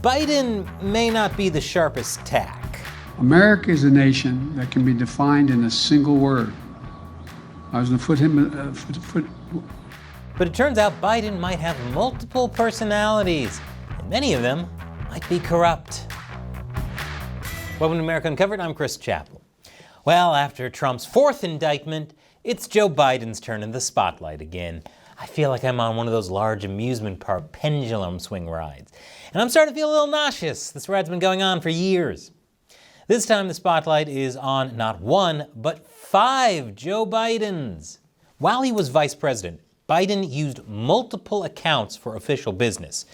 Biden may not be the sharpest tack. America is a nation that can be defined in a single word. I was going to But it turns out Biden might have multiple personalities, and many of them might be corrupt. Welcome to America Uncovered. I'm Chris Chappell. Well, after Trump's fourth indictment, it's Joe Biden's turn in the spotlight again. I feel like I'm on one of those large amusement park pendulum swing rides. And I'm starting to feel a little nauseous. This ride's been going on for years. This time the spotlight is on not one, but 5 Joe Bidens. While he was vice president, Biden used multiple accounts for official business.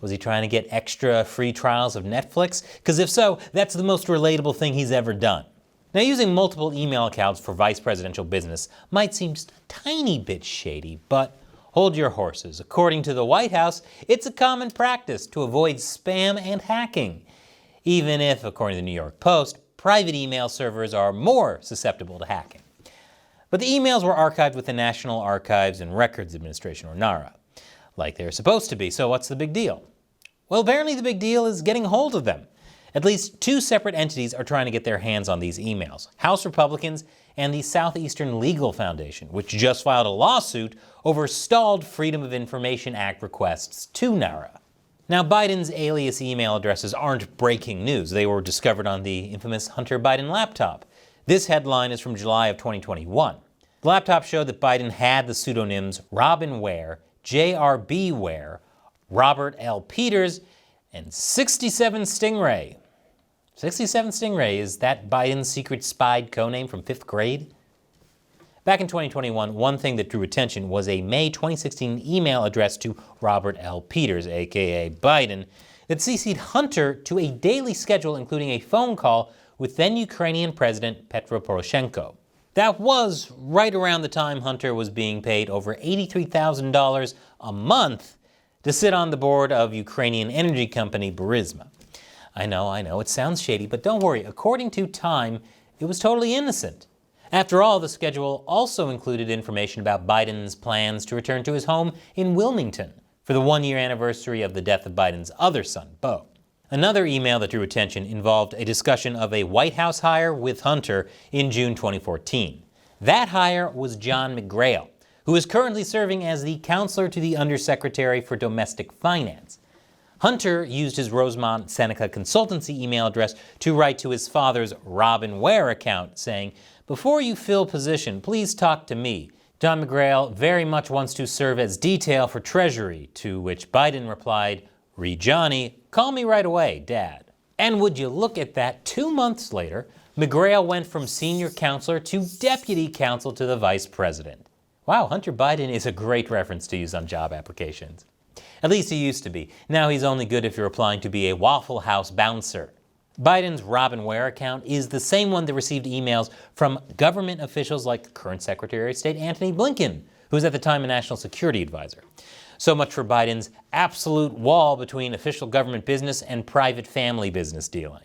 Was he trying to get extra free trials of Netflix? Because if so, that's the most relatable thing he's ever done. Now, using multiple email accounts for vice presidential business might seem just a tiny bit shady, but hold your horses. According to the White House, it's a common practice to avoid spam and hacking. Even if, according to the New York Post, private email servers are more susceptible to hacking. But the emails were archived with the National Archives and Records Administration, or NARA, like they're supposed to be. So what's the big deal? Well, apparently the big deal is getting hold of them. At least 2 separate entities are trying to get their hands on these emails: House Republicans and the Southeastern Legal Foundation, which just filed a lawsuit over stalled Freedom of Information Act requests to NARA. Now, Biden's alias email addresses aren't breaking news. They were discovered on the infamous Hunter Biden laptop. This headline is from July of 2021. The laptop showed that Biden had the pseudonyms Robin Ware, J.R.B. Ware, Robert L. Peters, and 67 Stingray. 67 Stingray, is that Biden's secret spy codename from 5th grade? Back in 2021, one thing that drew attention was a May 2016 email addressed to Robert L. Peters, aka Biden, that CC'd Hunter to a daily schedule including a phone call with then Ukrainian President Petro Poroshenko. That was right around the time Hunter was being paid over $83,000 a month to sit on the board of Ukrainian energy company Burisma. I know, it sounds shady, but don't worry. According to Time, it was totally innocent. After all, the schedule also included information about Biden's plans to return to his home in Wilmington for the 1-year anniversary of the death of Biden's other son, Beau. Another email that drew attention involved a discussion of a White House hire with Hunter in June 2014. That hire was John McGrail, who is currently serving as the counselor to the Undersecretary for Domestic Finance. Hunter used his Rosemont Seneca consultancy email address to write to his father's Robin Ware account saying, "Before you fill position, please talk to me. John McGrail very much wants to serve as detail for Treasury," to which Biden replied, "Re Johnny, call me right away, Dad." And would you look at that, 2 months later, McGrail went from senior counselor to deputy counsel to the vice president. Wow, Hunter Biden is a great reference to use on job applications. At least he used to be. Now he's only good if you're applying to be a Waffle House bouncer. Biden's Robin Ware account is the same one that received emails from government officials like current Secretary of State Antony Blinken, who was at the time a national security advisor. So much for Biden's absolute wall between official government business and private family business dealings.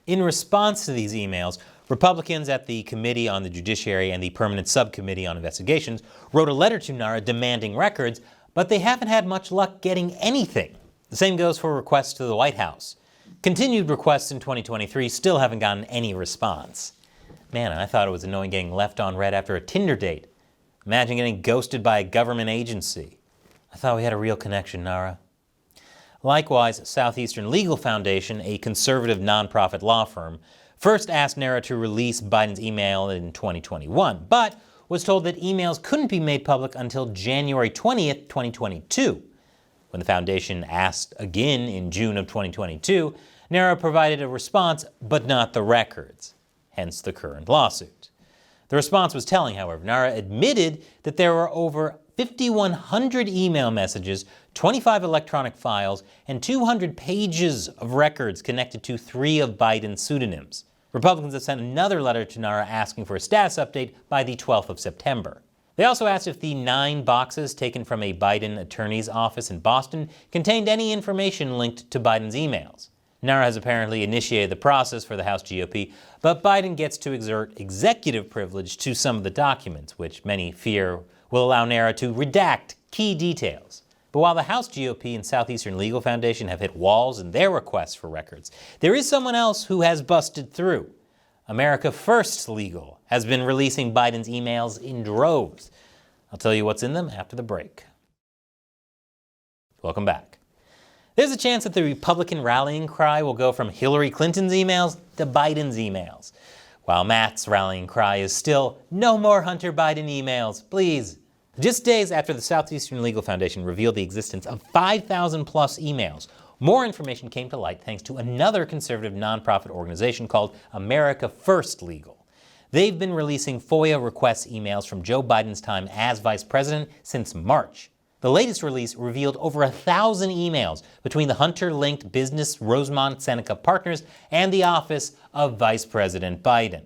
In response to these emails, Republicans at the Committee on the Judiciary and the Permanent Subcommittee on Investigations wrote a letter to NARA demanding records, but they haven't had much luck getting anything. The same goes for requests to the White House. Continued requests in 2023 still haven't gotten any response. Man, I thought it was annoying getting left on red after a Tinder date. Imagine getting ghosted by a government agency. I thought we had a real connection, Nara. Likewise, Southeastern Legal Foundation, a conservative nonprofit law firm, first asked NARA to release Biden's email in 2021, but was told that emails couldn't be made public until January 20th, 2022. When the foundation asked again in June of 2022, NARA provided a response, but not the records, hence the current lawsuit. The response was telling, however. NARA admitted that there were over 5,100 email messages, 25 electronic files, and 200 pages of records connected to 3 of Biden's pseudonyms. Republicans have sent another letter to NARA asking for a status update by the 12th of September. They also asked if the 9 boxes taken from a Biden attorney's office in Boston contained any information linked to Biden's emails. NARA has apparently initiated the process for the House GOP, but Biden gets to exert executive privilege to some of the documents, which many fear will allow NARA to redact key details. But while the House GOP and Southeastern Legal Foundation have hit walls in their requests for records, there is someone else who has busted through. America First Legal has been releasing Biden's emails in droves. I'll tell you what's in them after the break. Welcome back. There's a chance that the Republican rallying cry will go from Hillary Clinton's emails to Biden's emails, while Matt's rallying cry is still, no more Hunter Biden emails, please. Just days after the Southeastern Legal Foundation revealed the existence of 5,000 plus emails, more information came to light thanks to another conservative nonprofit organization called America First Legal. They've been releasing FOIA request emails from Joe Biden's time as vice president since March. The latest release revealed over 1,000 emails between the Hunter-linked business Rosemont Seneca Partners and the office of Vice President Biden.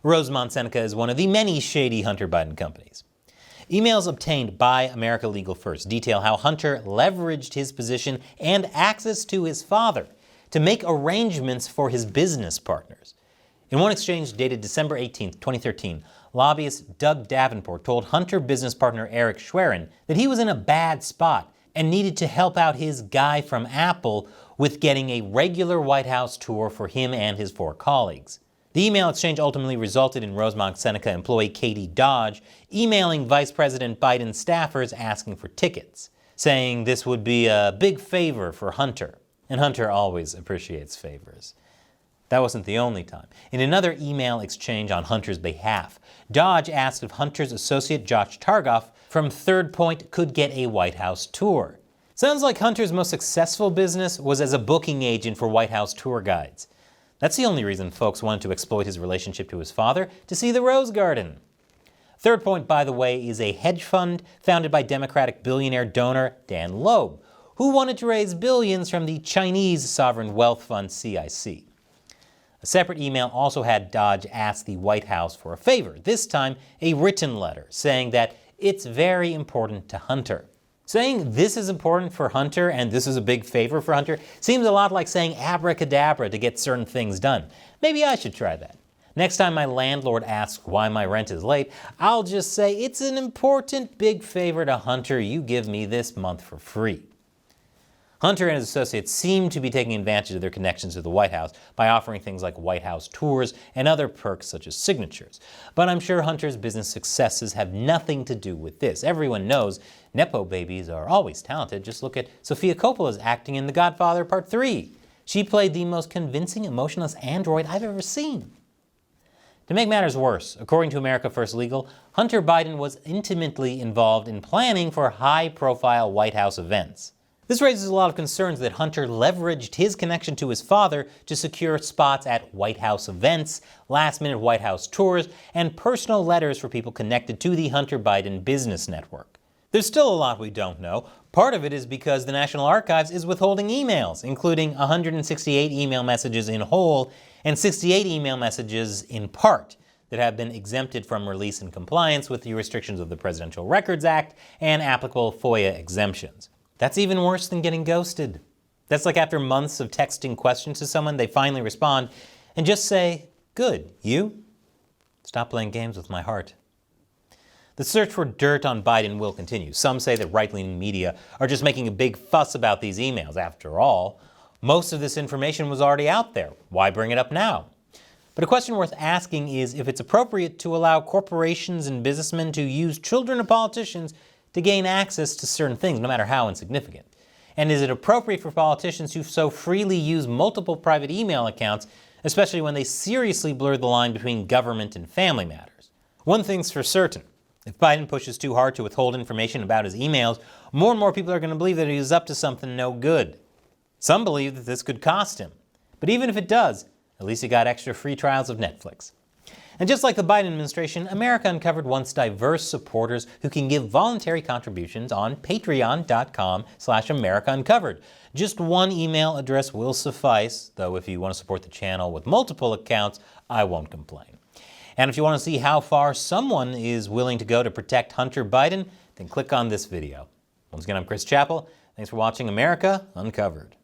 Rosemont Seneca is one of the many shady Hunter Biden companies. Emails obtained by America Legal First detail how Hunter leveraged his position and access to his father to make arrangements for his business partners. In one exchange dated December 18, 2013, lobbyist Doug Davenport told Hunter business partner Eric Schwerin that he was in a bad spot and needed to help out his guy from Apple with getting a regular White House tour for him and his 4 colleagues. The email exchange ultimately resulted in Rosemont Seneca employee Katie Dodge emailing Vice President Biden's staffers asking for tickets, saying this would be a big favor for Hunter. And Hunter always appreciates favors. That wasn't the only time. In another email exchange on Hunter's behalf, Dodge asked if Hunter's associate Josh Targoff from Third Point could get a White House tour. Sounds like Hunter's most successful business was as a booking agent for White House tour guides. That's the only reason folks wanted to exploit his relationship to his father to see the Rose Garden. Third Point, by the way, is a hedge fund founded by Democratic billionaire donor Dan Loeb, who wanted to raise billions from the Chinese sovereign wealth fund CIC. A separate email also had Dodge ask the White House for a favor, this time a written letter, saying that it's very important to Hunter. Saying this is important for Hunter and this is a big favor for Hunter seems a lot like saying abracadabra to get certain things done. Maybe I should try that. Next time my landlord asks why my rent is late, I'll just say it's an important big favor to Hunter you give me this month for free. Hunter and his associates seem to be taking advantage of their connections to the White House by offering things like White House tours and other perks such as signatures. But I'm sure Hunter's business successes have nothing to do with this. Everyone knows Nepo babies are always talented. Just look at Sofia Coppola's acting in The Godfather Part 3. She played the most convincing, emotionless android I've ever seen. To make matters worse, according to America First Legal, Hunter Biden was intimately involved in planning for high-profile White House events. This raises a lot of concerns that Hunter leveraged his connection to his father to secure spots at White House events, last-minute White House tours, and personal letters for people connected to the Hunter Biden business network. There's still a lot we don't know. Part of it is because the National Archives is withholding emails, including 168 email messages in whole and 68 email messages in part that have been exempted from release in compliance with the restrictions of the Presidential Records Act and applicable FOIA exemptions. That's even worse than getting ghosted. That's like after months of texting questions to someone, they finally respond and just say, "Good, you?" Stop playing games with my heart. The search for dirt on Biden will continue. Some say that right-leaning media are just making a big fuss about these emails. After all, most of this information was already out there. Why bring it up now? But a question worth asking is if it's appropriate to allow corporations and businessmen to use children of politicians to gain access to certain things, no matter how insignificant. And is it appropriate for politicians who so freely use multiple private email accounts, especially when they seriously blur the line between government and family matters? One thing's for certain. If Biden pushes too hard to withhold information about his emails, more and more people are going to believe that he's up to something no good. Some believe that this could cost him. But even if it does, at least he got extra free trials of Netflix. And just like the Biden administration, America Uncovered wants diverse supporters who can give voluntary contributions on patreon.com/AmericaUncovered. Just one email address will suffice, though if you want to support the channel with multiple accounts, I won't complain. And if you want to see how far someone is willing to go to protect Hunter Biden, then click on this video. Once again, I'm Chris Chappell. Thanks for watching America Uncovered.